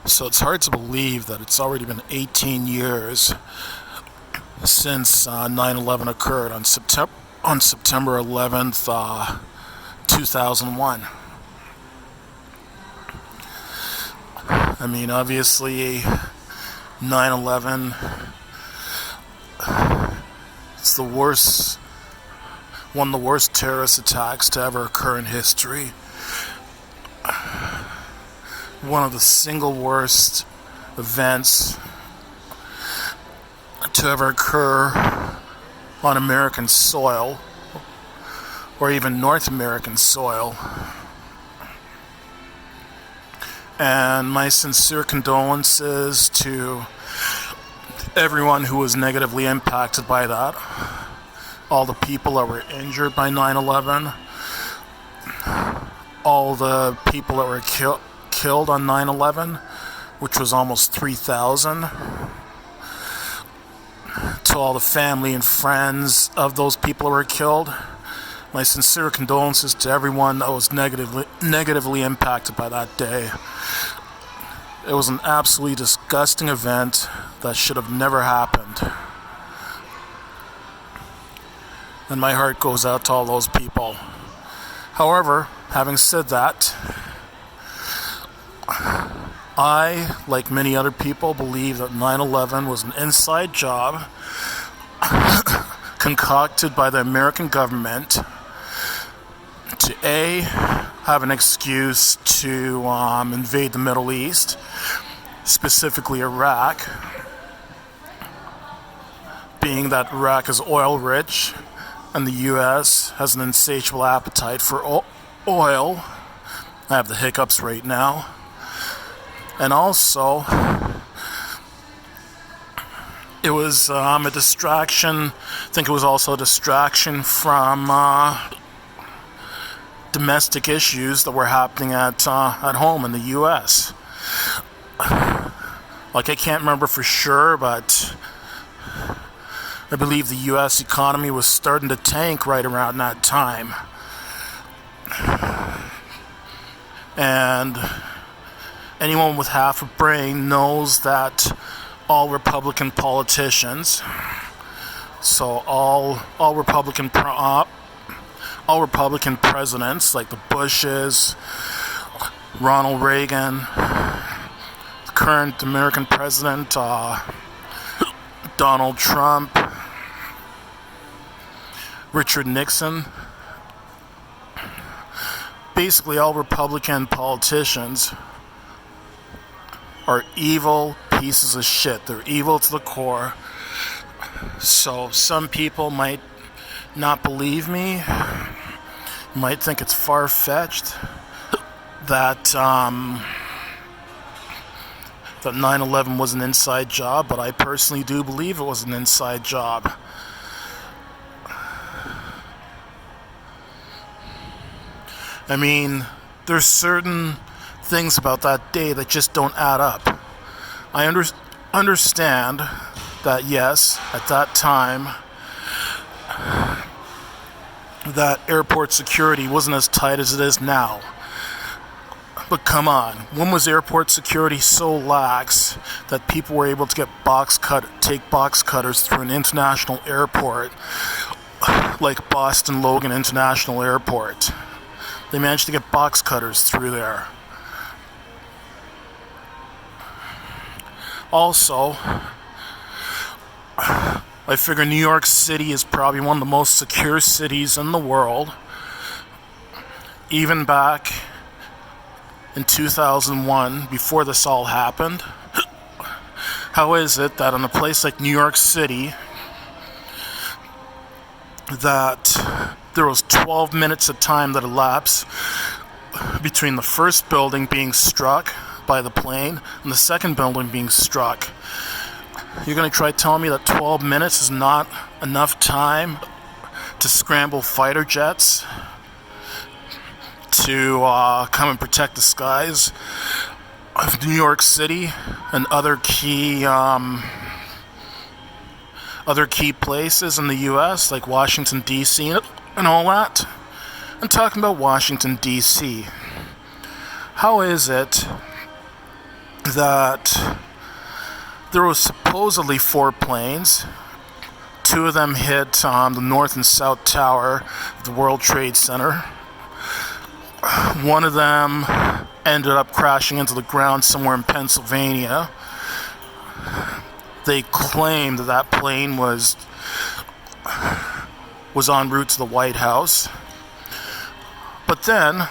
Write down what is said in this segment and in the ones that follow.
So it's hard to believe that it's already been 18 years since 9/11 occurred on September 11th, 2001. I mean, obviously, 9/11 is one of the worst terrorist attacks to ever occur in history. One of the single worst events to ever occur on American soil, or even North American soil. And my sincere condolences to everyone who was negatively impacted by that. All the people that were injured by 9/11. All the people that were killed on 9/11, which was almost 3,000. To all the family and friends of those people who were killed, my sincere condolences to everyone that was negatively impacted by that day. It was an absolutely disgusting event that should have never happened. And my heart goes out to all those people. However, having said that, I, like many other people, believe that 9/11 was an inside job concocted by the American government to A, have an excuse to invade the Middle East, specifically Iraq, being that Iraq is oil rich and the U.S. has an insatiable appetite for oil. I have the hiccups right now. And also, it was a distraction. I think it was also a distraction from domestic issues that were happening at home in the U.S. Like, I can't remember for sure, but I believe the U.S. economy was starting to tank right around that time. And anyone with half a brain knows that all Republican politicians, so all Republican presidents like the Bushes, Ronald Reagan, the current American president Donald Trump, Richard Nixon, basically all Republican politicians are evil pieces of shit. They're evil to the core. So some people might not believe me, might think it's far-fetched that 9/11 was an inside job, but I personally do believe it was an inside job. I mean, there's certain things about that day that just don't add up. I understand that, yes, at that time, that airport security wasn't as tight as it is now. But come on, when was airport security so lax that people were able to take box cutters through an international airport like Boston Logan International Airport? They managed to get box cutters through there. Also, I figure New York City is probably one of the most secure cities in the world. Even back in 2001, before this all happened, how is it that in a place like New York City, that there was 12 minutes of time that elapsed between the first building being struck by the plane and the second building being struck? You're going to try telling me that 12 minutes is not enough time to scramble fighter jets to come and protect the skies of New York City and other key places in the U.S. like Washington, D.C. and all that? I'm talking about Washington, D.C. How is it that there was supposedly 4 planes. 2 of them hit the North and South Tower of the World Trade Center. One of them ended up crashing into the ground somewhere in Pennsylvania. They claimed that that plane was en route to the White House. But then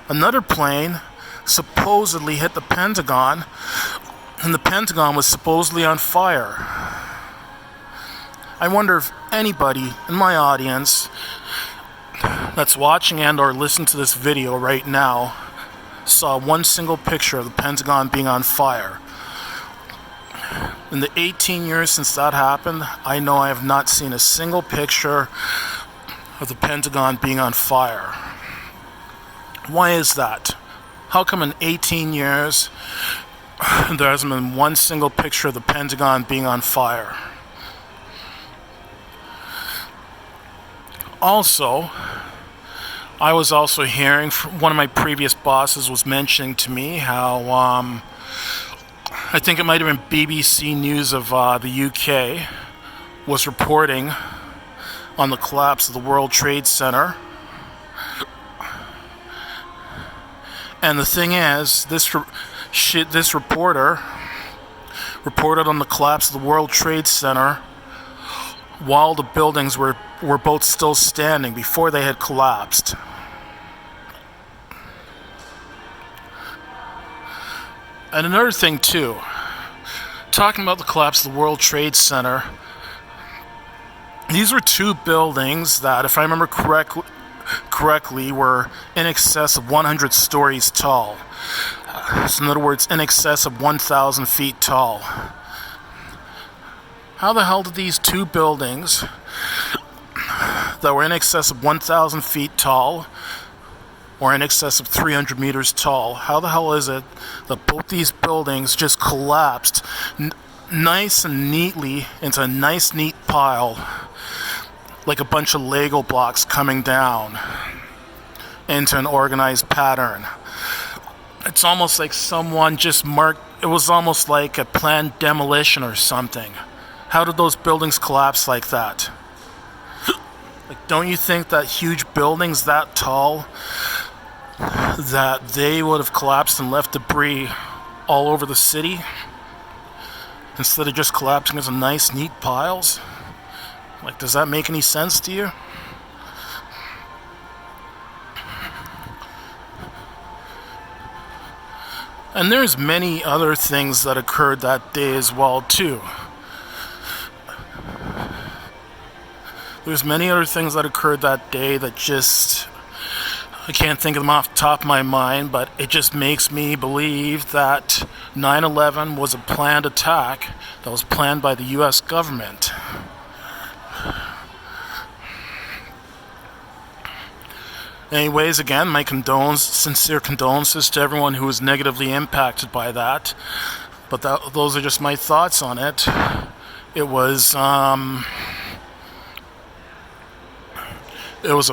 another plane supposedly hit the Pentagon, and the Pentagon was supposedly on fire. I wonder if anybody in my audience that's watching and or listening to this video right now saw one single picture of the Pentagon being on fire. In the 18 years since that happened, I know I have not seen a single picture of the Pentagon being on fire. Why is that? How come in 18 years there hasn't been one single picture of the Pentagon being on fire? Also, I was also hearing from one of my previous bosses was mentioning to me how I think it might have been BBC News of the UK was reporting on the collapse of the World Trade Center. And the thing is, this reporter reported on the collapse of the World Trade Center while the buildings were both still standing, before they had collapsed. And another thing too, talking about the collapse of the World Trade Center, these were 2 buildings that, if I remember correctly, were in excess of 100 stories tall. So in other words, in excess of 1,000 feet tall. How the hell did these 2 buildings that were in excess of 1,000 feet tall, or in excess of 300 meters tall, how the hell is it that both these buildings just collapsed nice and neatly into a nice neat pile, like a bunch of Lego blocks coming down into an organized pattern? It's almost like someone just marked, it was almost like a planned demolition or something. How did those buildings collapse like that? Like, don't you think that huge buildings that tall, that they would have collapsed and left debris all over the city instead of just collapsing as a nice neat piles? Like, does that make any sense to you? And there's many other things that occurred that day as well too. There's many other things that occurred that day that just, I can't think of them off the top of my mind, but it just makes me believe that 9/11 was a planned attack that was planned by the US government. Anyways, again, my sincere condolences to everyone who was negatively impacted by that. But those are just my thoughts on it. It was a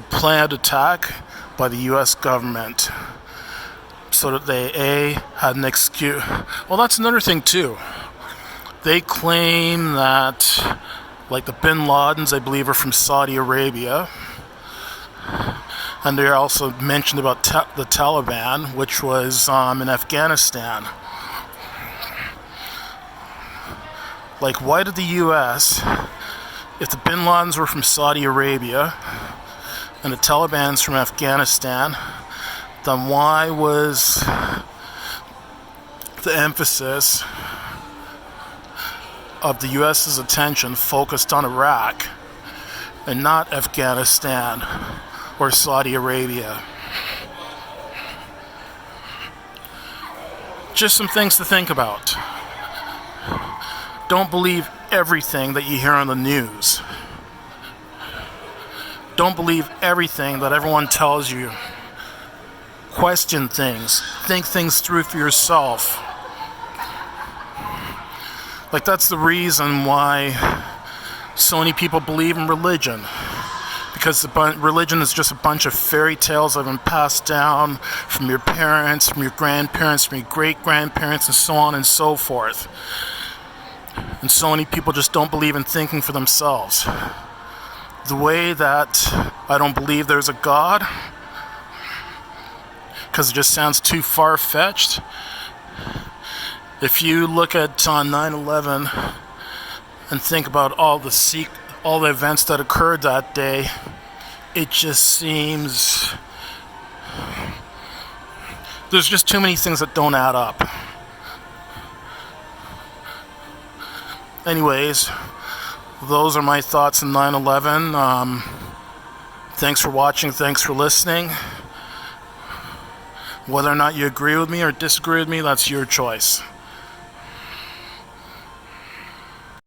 planned attack by the U.S. government so that they had an excuse. Well, that's another thing too. They claim that, like, the Bin Ladens, I believe, are from Saudi Arabia. And they also mentioned about the Taliban, which was in Afghanistan. Like, why did the U.S., if the Bin Ladens were from Saudi Arabia and the Taliban's from Afghanistan, then why was the emphasis of the U.S.'s attention focused on Iraq and not Afghanistan or Saudi Arabia? Just some things to think about. Don't believe everything that you hear on the news. Don't believe everything that everyone tells you. Question things. Think things through for yourself. Like, that's the reason why so many people believe in religion. because religion is just a bunch of fairy tales that have been passed down from your parents, from your grandparents, from your great-grandparents, and so on and so forth. And so many people just don't believe in thinking for themselves. The way that I don't believe there's a God, because it just sounds too far-fetched. If you look at 9/11 and think about all the events that occurred that day, it just seems there's just too many things that don't add up. Anyways, those are my thoughts on 9/11. Thanks for watching, thanks for listening. Whether or not you agree with me or disagree with me, that's your choice.